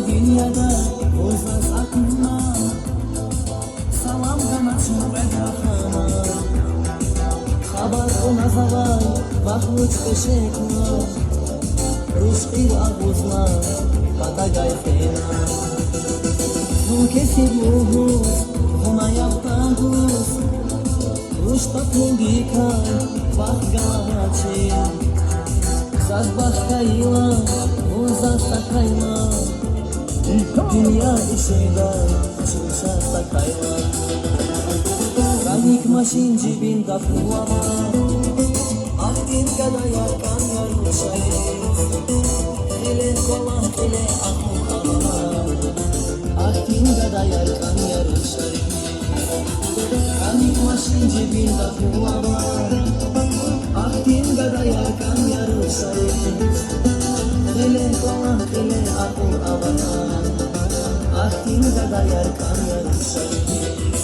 Dünyada uzun sakınma, salam qanaçın bədəxana. Xabar ona zavay, baxlıç qəşəkna, Ruşqir ağuzna, qadaqay xeyna. Bu kesib yuhuz, buna yaptağız, Ruşta pungikay, bax qanaçın. Zaz baxtayla, uzaq sakayla, Dünya işida çıksa sakayla. Kranik maşin cibinde kulava, Ahdin kada yarkan yarmışayız, Ele kolan ele akıl hava, Ahdin kada yarkan yarmışayız. Kranik maşin cibinde kulava, Ahdin kada yarkan yarmışayız, Ele kolan ele akıl hava, Ahdin kada yarkan yarmışayız.